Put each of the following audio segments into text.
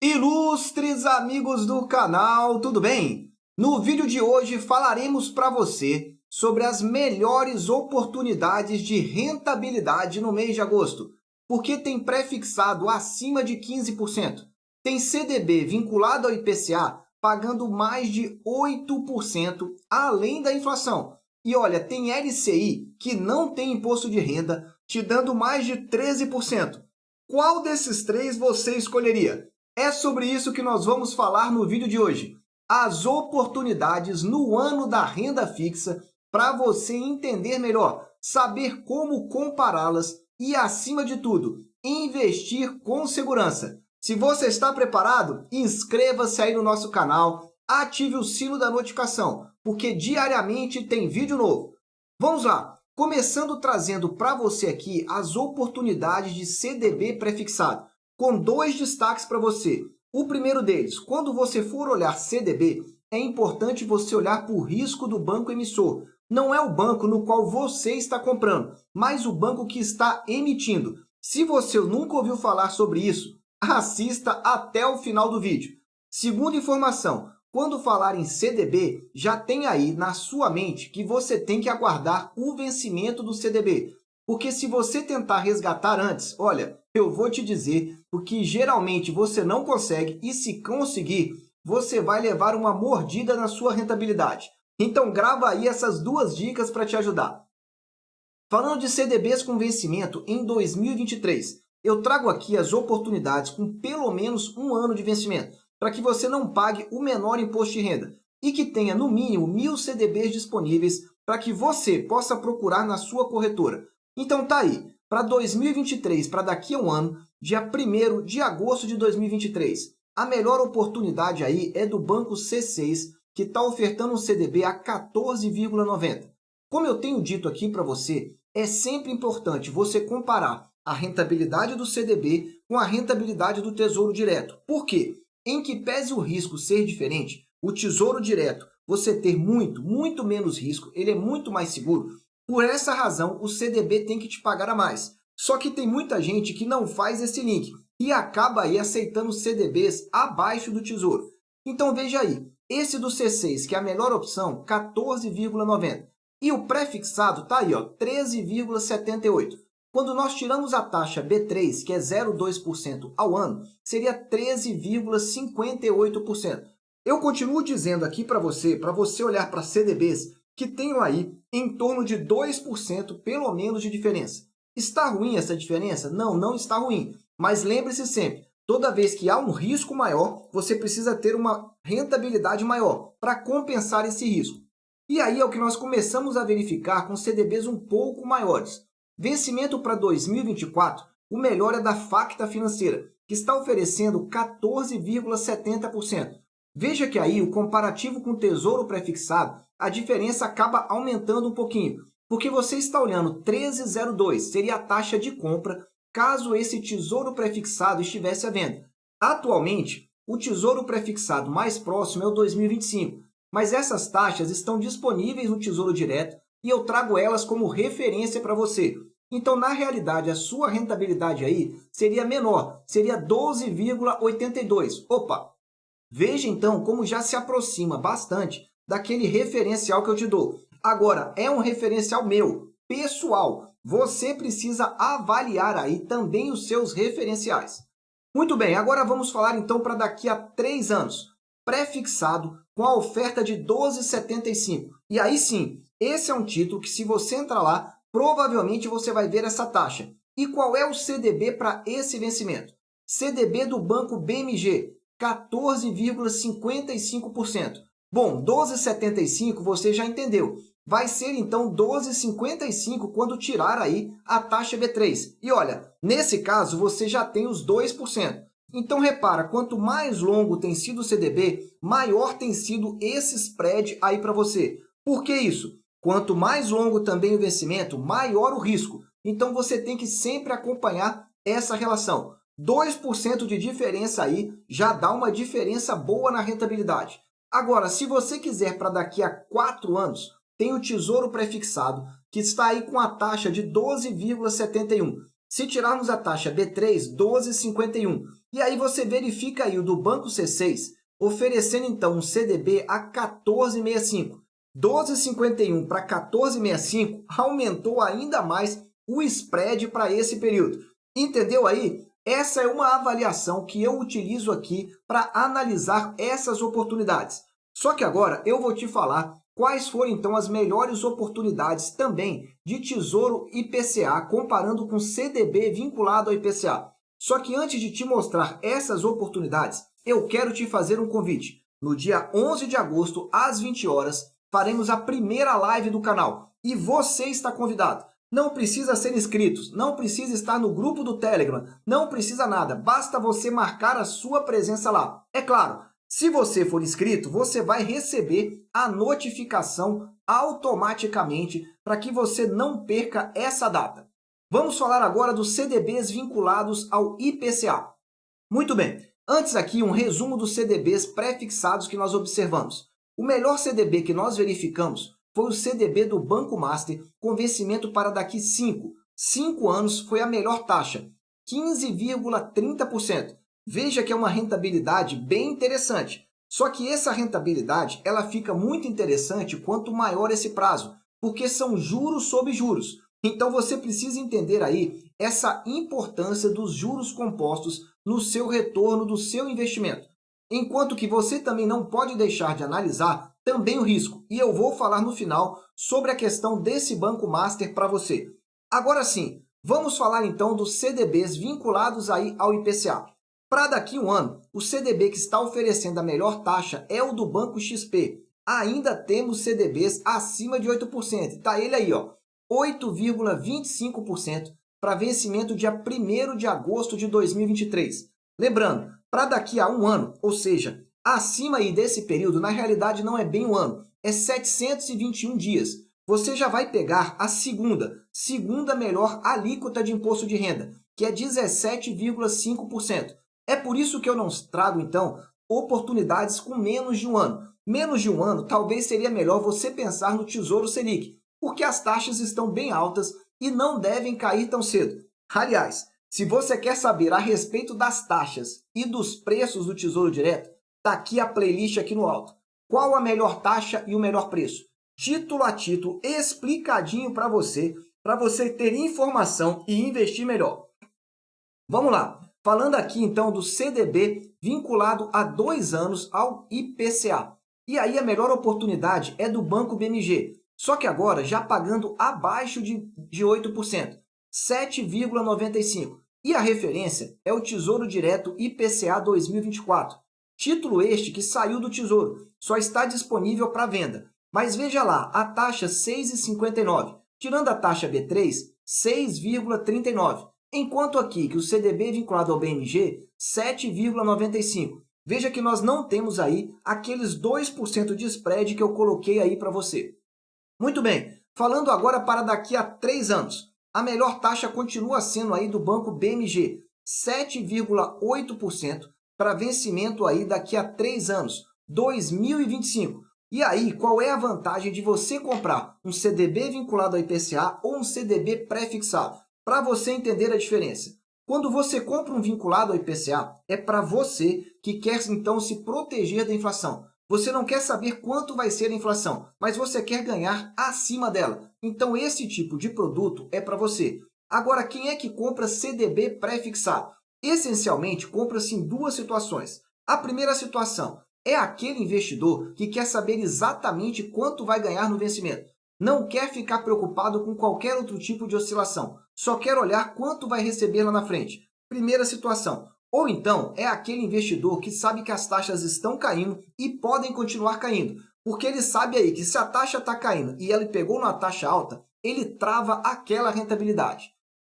Ilustres amigos do canal, tudo bem? No vídeo de hoje falaremos para você sobre as melhores oportunidades de rentabilidade no mês de agosto, porque tem pré-fixado acima de 15%, tem CDB vinculado ao IPCA pagando mais de 8% além da inflação. E olha, tem LCI que não tem imposto de renda te dando mais de 13%. Qual desses três você escolheria? É sobre isso que nós vamos falar no vídeo de hoje. As oportunidades no ano da renda fixa para você entender melhor, saber como compará-las e, acima de tudo, investir com segurança. Se você está preparado, inscreva-se aí no nosso canal, ative o sino da notificação, porque diariamente tem vídeo novo. Vamos lá! Começando trazendo para você aqui as oportunidades de CDB pré-fixado, com dois destaques para você. O primeiro deles, quando você for olhar CDB, é importante você olhar para o risco do banco emissor. Não é o banco no qual você está comprando, mas o banco que está emitindo. Se você nunca ouviu falar sobre isso, assista até o final do vídeo. Segunda informação, quando falar em CDB, já tem aí na sua mente que você tem que aguardar o vencimento do CDB. Porque se você tentar resgatar antes, olha, eu vou te dizer, porque geralmente você não consegue e se conseguir, você vai levar uma mordida na sua rentabilidade. Então grava aí essas duas dicas para te ajudar. Falando de CDBs com vencimento em 2023, eu trago aqui as oportunidades com pelo menos um ano de vencimento, para que você não pague o menor imposto de renda e que tenha no mínimo 1.000 CDBs disponíveis para que você possa procurar na sua corretora. Então tá aí, para 2023, para daqui a um ano, dia 1º de agosto de 2023, a melhor oportunidade aí é do Banco C6, que está ofertando um CDB a 14,90. Como eu tenho dito aqui para você, é sempre importante você comparar a rentabilidade do CDB com a rentabilidade do Tesouro Direto. Por quê? Em que pese o risco ser diferente, o Tesouro Direto, você ter muito menos risco, ele é muito mais seguro. Por essa razão, o CDB tem que te pagar a mais. Só que tem muita gente que não faz esse link e acaba aí aceitando CDBs abaixo do Tesouro. Então veja aí, esse do C6, que é a melhor opção, 14,90. E o pré-fixado está aí, ó, 13,78. Quando nós tiramos a taxa B3, que é 0,2% ao ano, seria 13,58%. Eu continuo dizendo aqui para você olhar para CDBs que tenham aí em torno de 2% pelo menos de diferença. Está ruim essa diferença? Não, não está ruim. Mas lembre-se sempre, toda vez que há um risco maior, você precisa ter uma rentabilidade maior para compensar esse risco. E aí é o que nós começamos a verificar com CDBs um pouco maiores. Vencimento para 2024, o melhor é da Facta Financeira, que está oferecendo 14,70%. Veja que aí o comparativo com o Tesouro Prefixado, a diferença acaba aumentando um pouquinho, porque você está olhando 13,02, seria a taxa de compra caso esse Tesouro Prefixado estivesse à venda. Atualmente, o Tesouro Prefixado mais próximo é o 2025, mas essas taxas estão disponíveis no Tesouro Direto e eu trago elas como referência para você. Então, na realidade, a sua rentabilidade aí seria menor, seria 12,82. Opa! Veja então como já se aproxima bastante daquele referencial que eu te dou. Agora, é um referencial meu, pessoal. Você precisa avaliar aí também os seus referenciais. Muito bem, agora vamos falar então para daqui a 3 anos. Pré-fixado com a oferta de 12,75. E aí sim, esse é um título que se você entrar lá, provavelmente você vai ver essa taxa. E qual é o CDB para esse vencimento? CDB do Banco BMG, 14,55%. Bom, 12,75 você já entendeu. Vai ser então 12,55 quando tirar aí a taxa B3. E olha, nesse caso você já tem os 2%. Então repara, quanto mais longo tem sido o CDB, maior tem sido esse spread aí para você. Por que isso? Quanto mais longo também o vencimento, maior o risco. Então você tem que sempre acompanhar essa relação. 2% de diferença aí já dá uma diferença boa na rentabilidade. Agora, se você quiser para daqui a 4 anos, tem o Tesouro Prefixado, que está aí com a taxa de 12,71. Se tirarmos a taxa B3, 12,51. E aí você verifica aí o do Banco C6, oferecendo então um CDB a 14,65. 12,51 para 14,65 aumentou ainda mais o spread para esse período. Entendeu aí? Essa é uma avaliação que eu utilizo aqui para analisar essas oportunidades. Só que agora eu vou te falar quais foram então as melhores oportunidades também de Tesouro IPCA comparando com CDB vinculado ao IPCA. Só que antes de te mostrar essas oportunidades, eu quero te fazer um convite. No dia 11 de agosto, às 20 horas, faremos a primeira live do canal e você está convidado. Não precisa ser inscrito, não precisa estar no grupo do Telegram, não precisa nada, basta você marcar a sua presença lá. É claro, se você for inscrito, você vai receber a notificação automaticamente para que você não perca essa data. Vamos falar agora dos CDBs vinculados ao IPCA. Muito bem, antes aqui um resumo dos CDBs pré-fixados que nós observamos. O melhor CDB que nós verificamos foi o CDB do Banco Master, com vencimento para daqui 5 anos foi a melhor taxa, 15,30%. Veja que é uma rentabilidade bem interessante. Só que essa rentabilidade ela fica muito interessante quanto maior esse prazo, porque são juros sobre juros. Então você precisa entender aí essa importância dos juros compostos no seu retorno do seu investimento. Enquanto que você também não pode deixar de analisar também o risco. E eu vou falar no final sobre a questão desse Banco Master para você. Agora sim, vamos falar então dos CDBs vinculados aí ao IPCA. Para daqui a um ano, o CDB que está oferecendo a melhor taxa é o do Banco XP. Ainda temos CDBs acima de 8%. Está ele aí, ó, 8,25% para vencimento dia 1º de agosto de 2023. Lembrando, para daqui a um ano, ou seja, acima aí desse período, na realidade não é bem um ano, é 721 dias. Você já vai pegar a segunda melhor alíquota de imposto de renda, que é 17,5%. É por isso que eu não trago, então, oportunidades com menos de um ano. Menos de um ano, talvez seria melhor você pensar no Tesouro Selic, porque as taxas estão bem altas e não devem cair tão cedo. Aliás, se você quer saber a respeito das taxas e dos preços do Tesouro Direto, está aqui a playlist aqui no alto. Qual a melhor taxa e o melhor preço? Título a título, explicadinho para você ter informação e investir melhor. Vamos lá. Falando aqui então do CDB vinculado a 2 anos ao IPCA. E aí a melhor oportunidade é do Banco BMG, só que agora já pagando abaixo de 8%, 7,95%. E a referência é o Tesouro Direto IPCA 2024. Título este que saiu do Tesouro, só está disponível para venda. Mas veja lá, a taxa 6,59, tirando a taxa B3, 6,39. Enquanto aqui que o CDB vinculado ao BMG, 7,95. Veja que nós não temos aí aqueles 2% de spread que eu coloquei aí para você. Muito bem, falando agora para daqui a 3 anos. A melhor taxa continua sendo aí do Banco BMG, 7,8% para vencimento aí daqui a 3 anos, 2025. E aí, qual é a vantagem de você comprar um CDB vinculado ao IPCA ou um CDB pré-fixado? Para você entender a diferença. Quando você compra um vinculado ao IPCA, é para você que quer então se proteger da inflação. Você não quer saber quanto vai ser a inflação, mas você quer ganhar acima dela. Então esse tipo de produto é para você. Agora, quem é que compra CDB pré-fixado? Essencialmente, compra-se em duas situações. A primeira situação é aquele investidor que quer saber exatamente quanto vai ganhar no vencimento. Não quer ficar preocupado com qualquer outro tipo de oscilação. Só quer olhar quanto vai receber lá na frente. Primeira situação. Ou então é aquele investidor que sabe que as taxas estão caindo e podem continuar caindo. Porque ele sabe aí que se a taxa está caindo e ele pegou uma taxa alta, ele trava aquela rentabilidade.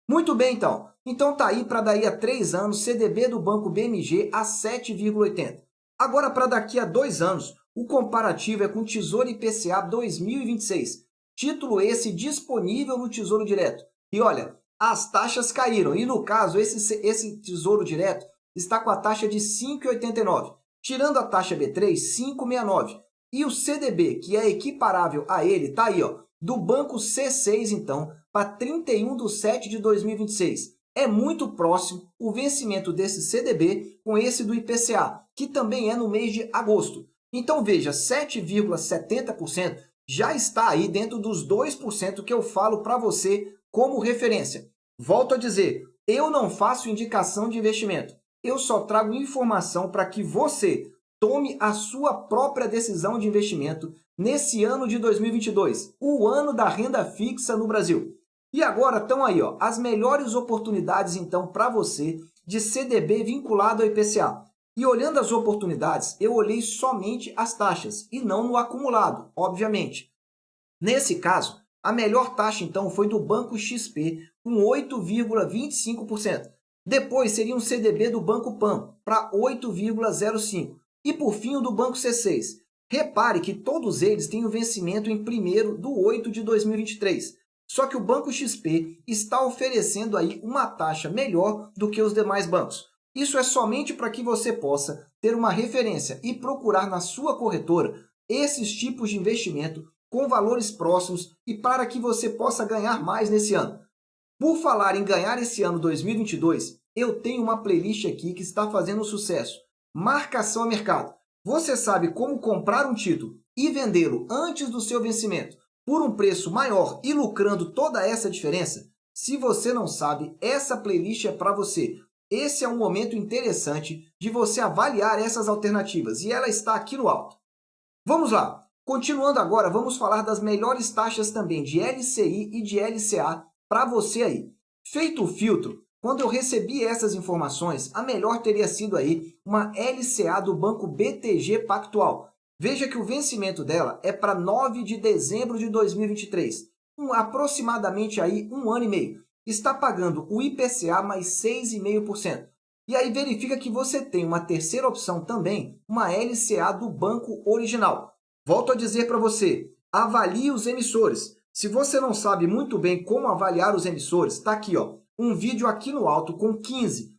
Muito bem, então. Então tá aí para daí a 3 anos CDB do Banco BMG a 7,80. Agora para daqui a 2 anos, o comparativo é com o Tesouro IPCA 2026. Título esse disponível no Tesouro Direto. E olha, as taxas caíram. E no caso, esse Tesouro Direto está com a taxa de 5,89. Tirando a taxa B3, 5,69. E o CDB, que é equiparável a ele, está aí, ó, do Banco C6, então, para 31 de 7 de 2026. É muito próximo o vencimento desse CDB com esse do IPCA, que também é no mês de agosto. Então veja, 7,70% já está aí dentro dos 2% que eu falo para você como referência. Volto a dizer, eu não faço indicação de investimento. Eu só trago informação para que você tome a sua própria decisão de investimento nesse ano de 2022, o ano da renda fixa no Brasil. E agora estão aí as melhores oportunidades então para você de CDB vinculado ao IPCA. E olhando as oportunidades, eu olhei somente as taxas e não no acumulado, obviamente. Nesse caso, a melhor taxa então foi do Banco XP, com 8,25%. Depois seria um CDB do Banco Pan, para 8,05%. E por fim o do Banco C6. Repare que todos eles têm o vencimento em 1º de 2023. Só que o Banco XP está oferecendo aí uma taxa melhor do que os demais bancos. Isso é somente para que você possa ter uma referência e procurar na sua corretora esses tipos de investimento com valores próximos e para que você possa ganhar mais nesse ano. Por falar em ganhar esse ano 2022, eu tenho uma playlist aqui que está fazendo sucesso. Marcação a mercado. Você sabe como comprar um título e vendê-lo antes do seu vencimento por um preço maior e lucrando toda essa diferença? Se você não sabe, essa playlist é para você. Esse é um momento interessante de você avaliar essas alternativas e ela está aqui no alto. Vamos lá! Continuando agora, vamos falar das melhores taxas também de LCI e de LCA para você aí. Feito o filtro, quando eu recebi essas informações, a melhor teria sido aí uma LCA do Banco BTG Pactual. Veja que o vencimento dela é para 9 de dezembro de 2023, aproximadamente aí um ano e meio. Está pagando o IPCA mais 6,5%. E aí verifica que você tem uma terceira opção também, uma LCA do banco original. Volto a dizer para você, avalie os emissores. Se você não sabe muito bem como avaliar os emissores, está aqui um vídeo aqui no alto com 15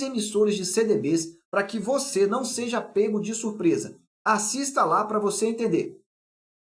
emissores de CDBs para que você não seja pego de surpresa. Assista lá para você entender.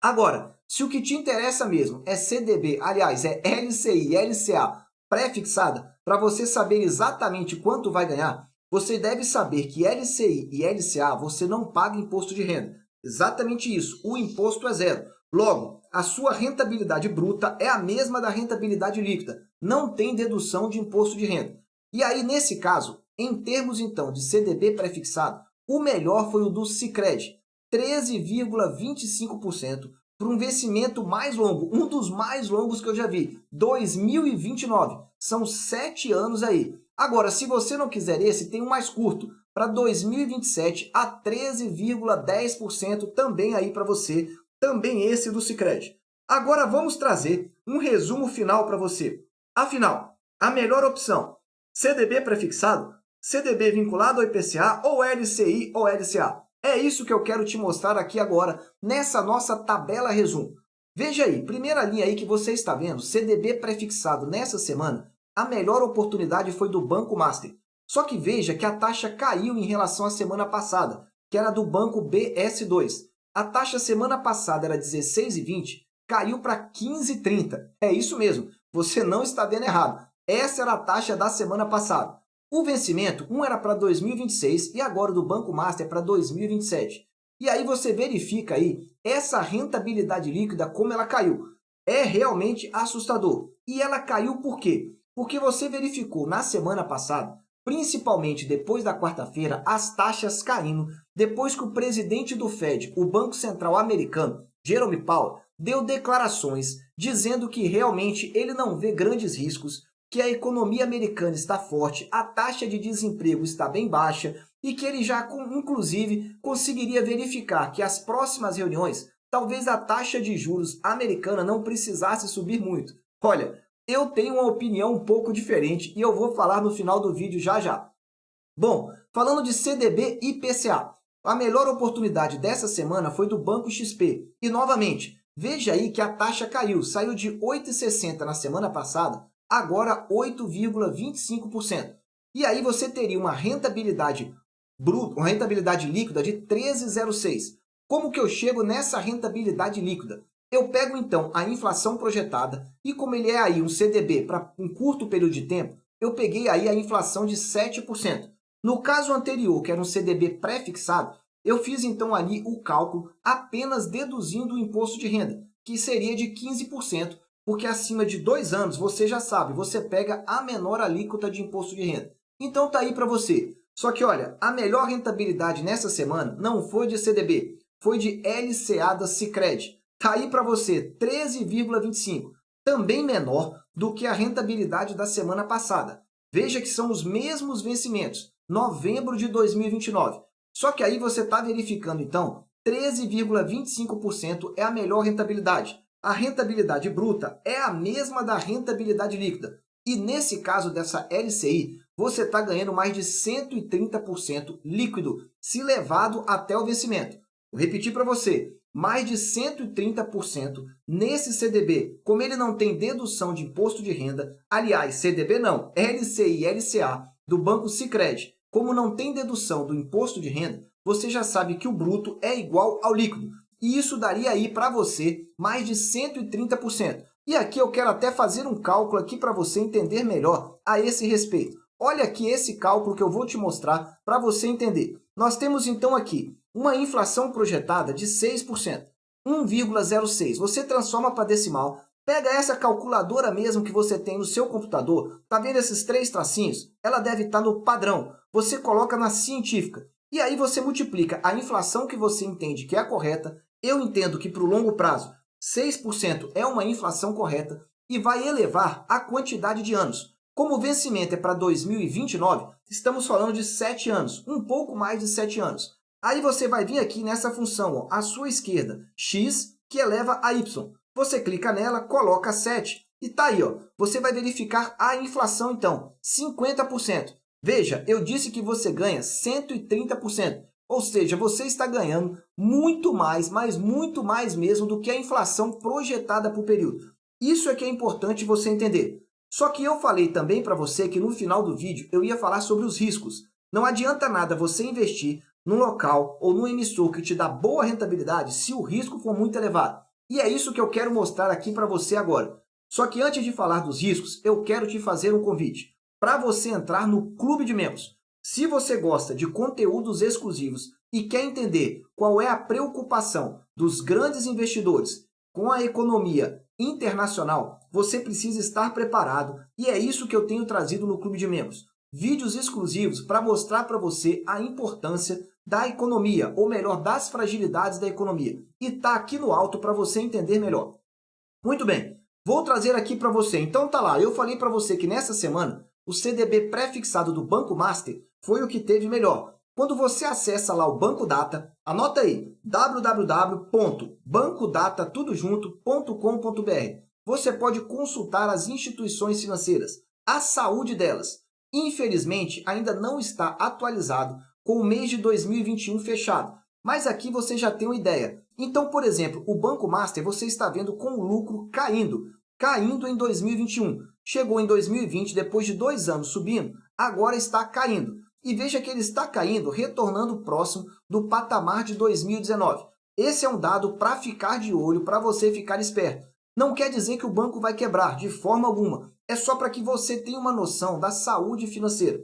Agora, se o que te interessa mesmo é CDB, aliás, é LCI, LCA pré-fixada, para você saber exatamente quanto vai ganhar, você deve saber que LCI e LCA você não paga imposto de renda. Exatamente isso, o imposto é zero. Logo, a sua rentabilidade bruta é a mesma da rentabilidade líquida, não tem dedução de imposto de renda. E aí, nesse caso, em termos então de CDB pré-fixado, o melhor foi o do Sicredi, 13,25% para um vencimento mais longo, um dos mais longos que eu já vi, 2029, são 7 anos aí. Agora, se você não quiser esse, tem um mais curto, para 2027 a 13,10% também aí para você, também esse do Sicredi. Agora vamos trazer um resumo final para você. Afinal, a melhor opção, CDB prefixado, CDB vinculado ao IPCA ou LCI ou LCA? É isso que eu quero te mostrar aqui agora, nessa nossa tabela resumo. Veja aí, primeira linha aí que você está vendo, CDB prefixado nessa semana, a melhor oportunidade foi do Banco Master. Só que veja que a taxa caiu em relação à semana passada, que era do Banco BS2. A taxa semana passada era 16,20, caiu para 15,30. É isso mesmo, você não está vendo errado. Essa era a taxa da semana passada. O vencimento, um era para 2026 e agora o do Banco Master é para 2027. E aí você verifica aí essa rentabilidade líquida, como ela caiu. É realmente assustador. E ela caiu por quê? Porque você verificou na semana passada, principalmente depois da quarta-feira, as taxas caindo, depois que o presidente do Fed, o Banco Central americano, Jerome Powell, deu declarações dizendo que realmente ele não vê grandes riscos, que a economia americana está forte, a taxa de desemprego está bem baixa e que ele já, inclusive, conseguiria verificar que as próximas reuniões, talvez a taxa de juros americana não precisasse subir muito. Olha, eu tenho uma opinião um pouco diferente e eu vou falar no final do vídeo já já. Bom, falando de CDB e IPCA, a melhor oportunidade dessa semana foi do Banco XP. E, novamente, veja aí que a taxa caiu, saiu de 8,60 na semana passada, agora 8,25%. E aí você teria uma rentabilidade bruta, uma rentabilidade líquida de 13,06. Como que eu chego nessa rentabilidade líquida? Eu pego então a inflação projetada e como ele é aí um CDB para um curto período de tempo, eu peguei aí a inflação de 7%. No caso anterior, que era um CDB pré-fixado, eu fiz então ali o cálculo apenas deduzindo o imposto de renda, que seria de 15%, porque acima de 2 anos, você já sabe, você pega a menor alíquota de imposto de renda. Então tá aí para você. Só que olha, a melhor rentabilidade nessa semana não foi de CDB, foi de LCA da Sicredi. Tá aí para você, 13,25, também menor do que a rentabilidade da semana passada. Veja que são os mesmos vencimentos, novembro de 2029. Só que aí você está verificando, então, 13,25% é a melhor rentabilidade. A rentabilidade bruta é a mesma da rentabilidade líquida. E nesse caso dessa LCI, você está ganhando mais de 130% líquido, se levado até o vencimento. Vou repetir para você, mais de 130% nesse CDB. Como ele não tem dedução de imposto de renda, aliás, CDB não, LCI e LCA do Banco Sicredi, como não tem dedução do imposto de renda, você já sabe que o bruto é igual ao líquido. E isso daria aí para você mais de 130%. E aqui eu quero até fazer um cálculo aqui para você entender melhor a esse respeito. Olha aqui esse cálculo que eu vou te mostrar para você entender. Nós temos então aqui uma inflação projetada de 6%, 1,06. Você transforma para decimal, pega essa calculadora mesmo que você tem no seu computador, tá vendo esses 3 tracinhos? Ela deve estar no padrão. Você coloca na científica. E aí você multiplica a inflação que você entende que é a correta. Eu entendo que para o longo prazo, 6% é uma inflação correta e vai elevar a quantidade de anos. Como o vencimento é para 2029, estamos falando de 7 anos, um pouco mais de 7 anos. Aí você vai vir aqui nessa função, ó, à sua esquerda, x, que eleva a y. Você clica nela, coloca 7 e tá aí, ó. Você vai verificar a inflação, então, 50%. Veja, eu disse que você ganha 130%, ou seja, você está ganhando muito mais, mas muito mais mesmo do que a inflação projetada para o período. Isso é que é importante você entender. Só que eu falei também para você que no final do vídeo eu ia falar sobre os riscos. Não adianta nada você investir num local ou num emissor que te dá boa rentabilidade se o risco for muito elevado. E é isso que eu quero mostrar aqui para você agora. Só que antes de falar dos riscos, eu quero te fazer um convite para você entrar no Clube de Membros. Se você gosta de conteúdos exclusivos e quer entender qual é a preocupação dos grandes investidores com a economia internacional, você precisa estar preparado e é isso que eu tenho trazido no Clube de Membros. Vídeos exclusivos para mostrar para você a importância da economia, ou melhor, das fragilidades da economia. E está aqui no alto para você entender melhor. Muito bem, vou trazer aqui para você. Então tá lá, eu falei para você que nessa semana o CDB pré-fixado do Banco Master foi o que teve melhor. Quando você acessa lá o Banco Data, anota aí, www.bancodatatudojunto.com.br. Você pode consultar as instituições financeiras, a saúde delas. Infelizmente, ainda não está atualizado com o mês de 2021 fechado, mas aqui você já tem uma ideia. Então, por exemplo, o Banco Master você está vendo com o lucro caindo em 2021. Chegou em 2020, depois de 2 anos subindo, agora está caindo. E veja que ele está caindo, retornando próximo do patamar de 2019. Esse é um dado para ficar de olho, para você ficar esperto. Não quer dizer que o banco vai quebrar, de forma alguma. É só para que você tenha uma noção da saúde financeira.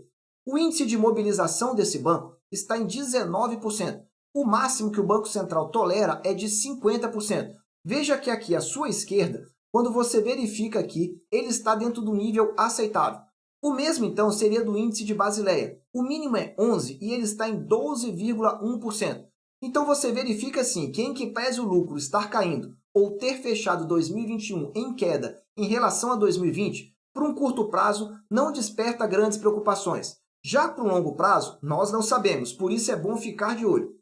O índice de mobilização desse banco está em 19%. O máximo que o Banco Central tolera é de 50%. Veja que aqui à sua esquerda, quando você verifica aqui, ele está dentro do nível aceitável. O mesmo, então, seria do índice de Basileia. O mínimo é 11 e ele está em 12,1%. Então, você verifica assim, que em que pese o lucro estar caindo ou ter fechado 2021 em queda em relação a 2020, para um curto prazo, não desperta grandes preocupações. Já para um longo prazo, nós não sabemos, por isso é bom ficar de olho.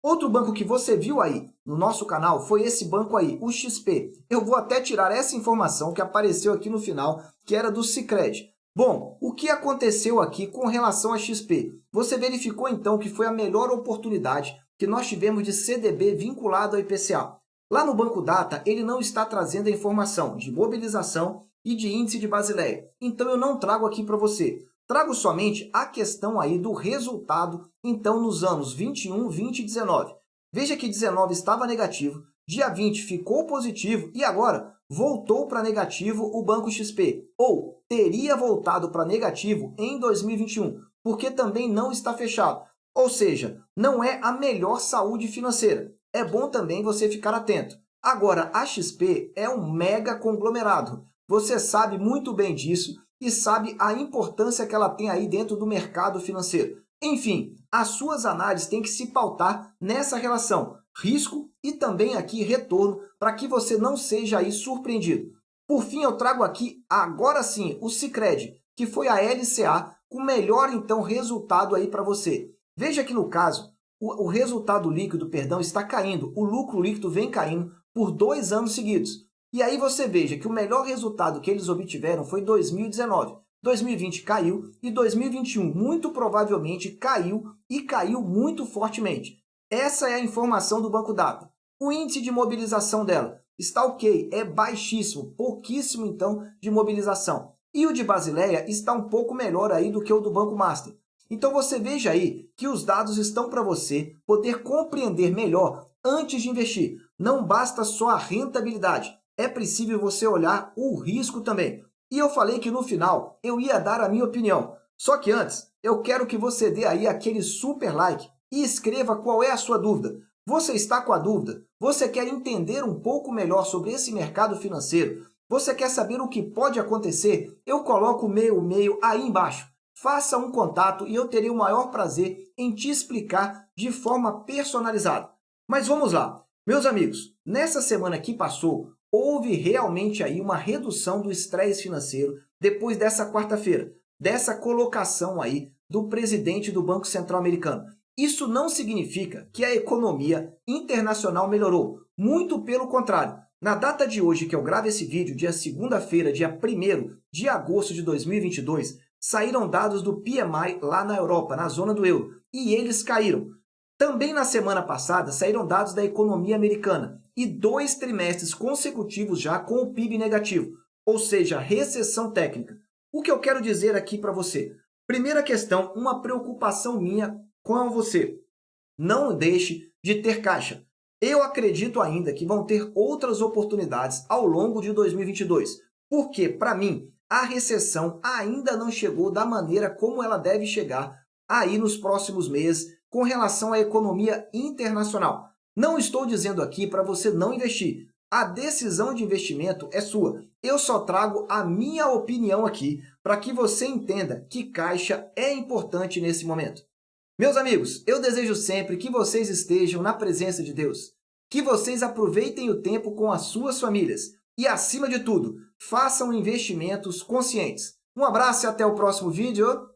Outro banco que você viu aí no nosso canal foi esse banco aí, o XP. Eu vou até tirar essa informação que apareceu aqui no final, que era do Sicredi. Bom, o que aconteceu aqui com relação a XP? Você verificou então que foi a melhor oportunidade que nós tivemos de CDB vinculado ao IPCA. Lá no Banco Data, ele não está trazendo a informação de mobilização e de índice de Basileia. Então eu não trago aqui para você. Trago somente a questão aí do resultado, então, nos anos 21, 20 e 19. Veja que 19 estava negativo, dia 20 ficou positivo e agora voltou para negativo o Banco XP, ou teria voltado para negativo em 2021, porque também não está fechado. Ou seja, não é a melhor saúde financeira. É bom também você ficar atento. Agora, a XP é um mega conglomerado. Você sabe muito bem disso e sabe a importância que ela tem aí dentro do mercado financeiro. Enfim, as suas análises têm que se pautar nessa relação risco e também aqui retorno para que você não seja aí surpreendido. Por fim, eu trago aqui, agora sim, o Sicredi, que foi a LCA com o melhor, então, resultado aí para você. Veja que no caso, o resultado líquido, perdão, está caindo, o lucro líquido vem caindo por 2 anos seguidos. E aí você veja que o melhor resultado que eles obtiveram foi 2019. 2020 caiu e 2021 muito provavelmente caiu e caiu muito fortemente. Essa é a informação do Banco Data. O índice de mobilização dela está ok, é baixíssimo, pouquíssimo então de mobilização. E o de Basileia está um pouco melhor aí do que o do Banco Master. Então você veja aí que os dados estão para você poder compreender melhor antes de investir. Não basta só a rentabilidade, é preciso você olhar o risco também. E eu falei que no final eu ia dar a minha opinião. Só que antes, eu quero que você dê aí aquele super like e escreva qual é a sua dúvida. Você está com a dúvida? Você quer entender um pouco melhor sobre esse mercado financeiro? Você quer saber o que pode acontecer? Eu coloco o meu e-mail aí embaixo. Faça um contato e eu terei o maior prazer em te explicar de forma personalizada. Mas vamos lá. Meus amigos, nessa semana que passou, houve realmente aí uma redução do estresse financeiro depois dessa quarta-feira, dessa colocação aí do presidente do Banco Central americano. Isso não significa que a economia internacional melhorou, muito pelo contrário. Na data de hoje que eu gravo esse vídeo, dia segunda-feira, dia 1º de agosto de 2022, saíram dados do PMI lá na Europa, na zona do euro, e eles caíram. Também na semana passada saíram dados da economia americana e 2 trimestres consecutivos já com o PIB negativo, ou seja, recessão técnica. O que eu quero dizer aqui para você? Primeira questão, uma preocupação minha com você. Não deixe de ter caixa. Eu acredito ainda que vão ter outras oportunidades ao longo de 2022, porque, para mim, a recessão ainda não chegou da maneira como ela deve chegar aí nos próximos meses com relação à economia internacional. Não estou dizendo aqui para você não investir. A decisão de investimento é sua. Eu só trago a minha opinião aqui para que você entenda que caixa é importante nesse momento. Meus amigos, eu desejo sempre que vocês estejam na presença de Deus, que vocês aproveitem o tempo com as suas famílias e, acima de tudo, façam investimentos conscientes. Um abraço e até o próximo vídeo.